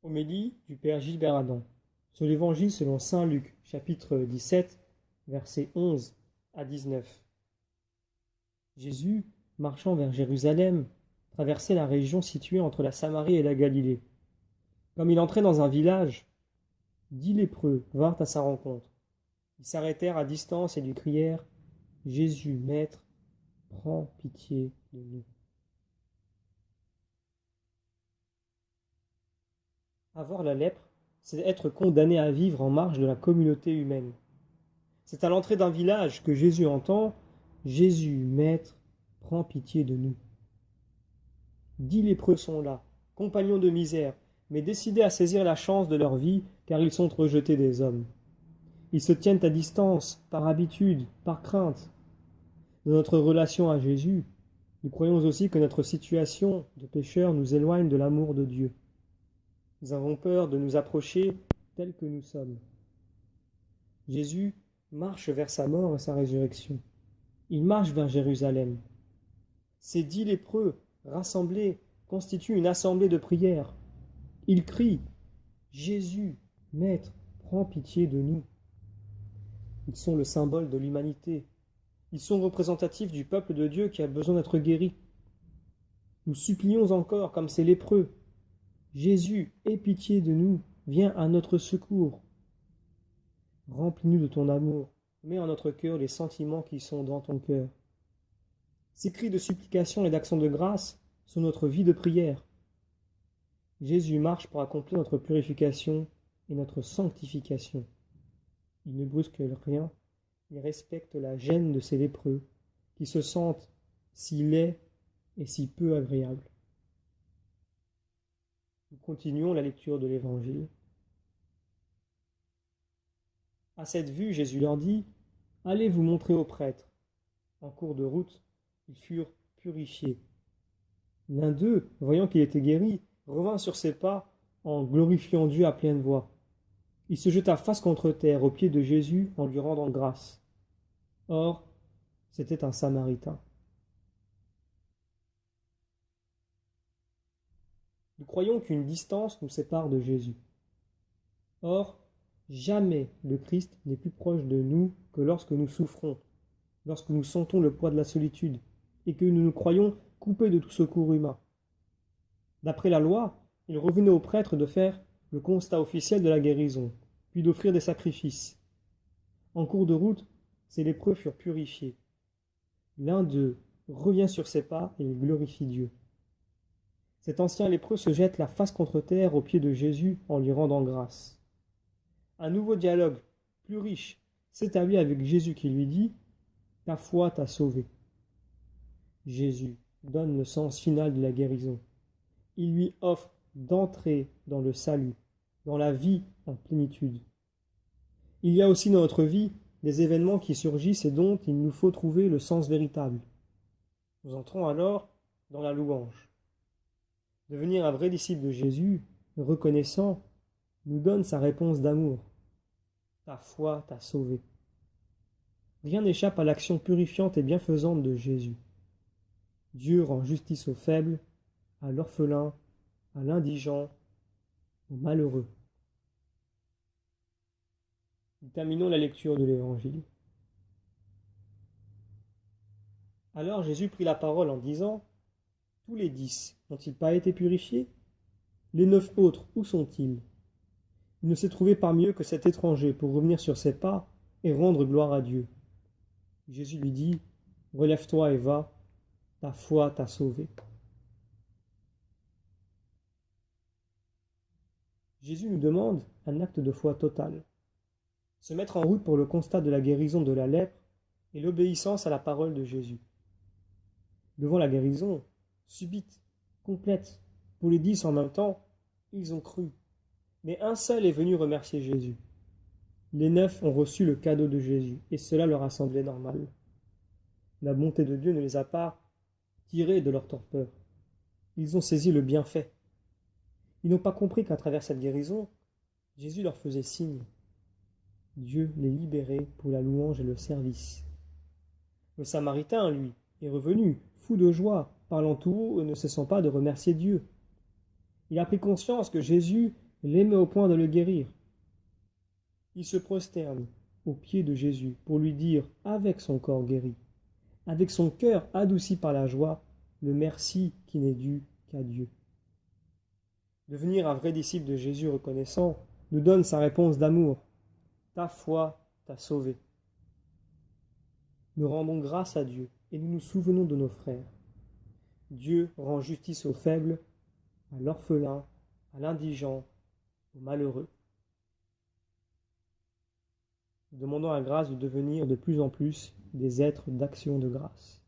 Homélie du Père Gilbert Adam sur l'Évangile selon saint Luc, chapitre 17, versets 11 à 19. Jésus, marchant vers Jérusalem, traversait la région située entre la Samarie et la Galilée. Comme il entrait dans un village, 10 lépreux vinrent à sa rencontre. Ils s'arrêtèrent à distance et lui crièrent : « Jésus, Maître, prends pitié de nous. » Avoir la lèpre, c'est être condamné à vivre en marge de la communauté humaine. C'est à l'entrée d'un village que Jésus entend : « Jésus, Maître, prends pitié de nous. » 10 lépreux sont là, compagnons de misère, mais décidés à saisir la chance de leur vie car ils sont rejetés des hommes. Ils se tiennent à distance, par habitude, par crainte. Dans notre relation à Jésus, nous croyons aussi que notre situation de pécheur nous éloigne de l'amour de Dieu. Nous avons peur de nous approcher tels que nous sommes. Jésus marche vers sa mort et sa résurrection. Il marche vers Jérusalem. Ces 10 lépreux, rassemblés, constituent une assemblée de prière. Ils crient : « Jésus, Maître, prends pitié de nous. » Ils sont le symbole de l'humanité. Ils sont représentatifs du peuple de Dieu qui a besoin d'être guéri. Nous supplions encore, comme ces lépreux : « Jésus, aie pitié de nous, viens à notre secours. » Remplis-nous de ton amour, mets en notre cœur les sentiments qui sont dans ton cœur. Ces cris de supplication et d'action de grâce sont notre vie de prière. Jésus marche pour accomplir notre purification et notre sanctification. Il ne brusque rien, il respecte la gêne de ces lépreux qui se sentent si laids et si peu agréables. Nous continuons la lecture de l'Évangile. À cette vue, Jésus leur dit : « Allez vous montrer aux prêtres. » En cours de route, ils furent purifiés. L'un d'eux, voyant qu'il était guéri, revint sur ses pas en glorifiant Dieu à pleine voix. Il se jeta face contre terre aux pieds de Jésus en lui rendant grâce. Or, c'était un Samaritain. Nous croyons qu'une distance nous sépare de Jésus. Or, jamais le Christ n'est plus proche de nous que lorsque nous souffrons, lorsque nous sentons le poids de la solitude et que nous nous croyons coupés de tout secours humain. D'après la loi, il revenait aux prêtres de faire le constat officiel de la guérison, puis d'offrir des sacrifices. En cours de route, ces lépreux furent purifiés. L'un d'eux revient sur ses pas et il glorifie Dieu. Cet ancien lépreux se jette la face contre terre aux pieds de Jésus en lui rendant grâce. Un nouveau dialogue, plus riche, s'établit avec Jésus qui lui dit : « Ta foi t'a sauvé. » Jésus donne le sens final de la guérison. Il lui offre d'entrer dans le salut, dans la vie en plénitude. Il y a aussi dans notre vie des événements qui surgissent et dont il nous faut trouver le sens véritable. Nous entrons alors dans la louange. Devenir un vrai disciple de Jésus, reconnaissant, nous donne sa réponse d'amour. Ta foi t'a sauvé. Rien n'échappe à l'action purifiante et bienfaisante de Jésus. Dieu rend justice aux faibles, à l'orphelin, à l'indigent, aux malheureux. Nous terminons la lecture de l'Évangile. Alors Jésus prit la parole en disant : « Tous les 10 n'ont-ils pas été purifiés ? Les 9 autres, où sont-ils ? Il ne s'est trouvé parmi eux que cet étranger pour revenir sur ses pas et rendre gloire à Dieu. » Jésus lui dit : « Relève-toi et va, ta foi t'a sauvé. » Jésus nous demande un acte de foi total. Se mettre en route pour le constat de la guérison de la lèpre et l'obéissance à la parole de Jésus. Devant la guérison, subite, complète, pour les 10 en même temps, ils ont cru. Mais un seul est venu remercier Jésus. Les 9 ont reçu le cadeau de Jésus, et cela leur a semblé normal. La bonté de Dieu ne les a pas tirés de leur torpeur. Ils ont saisi le bienfait. Ils n'ont pas compris qu'à travers cette guérison, Jésus leur faisait signe. Dieu les libérait pour la louange et le service. Le Samaritain, lui, est revenu, fou de joie, parlant tout haut et ne cessant pas de remercier Dieu. Il a pris conscience que Jésus l'aimait au point de le guérir. Il se prosterne aux pieds de Jésus pour lui dire, avec son corps guéri, avec son cœur adouci par la joie, le merci qui n'est dû qu'à Dieu. Devenir un vrai disciple de Jésus reconnaissant nous donne sa réponse d'amour. Ta foi t'a sauvé. Nous rendons grâce à Dieu et nous nous souvenons de nos frères. Dieu rend justice aux faibles, à l'orphelin, à l'indigent, aux malheureux. Demandons à grâce de devenir de plus en plus des êtres d'action de grâce.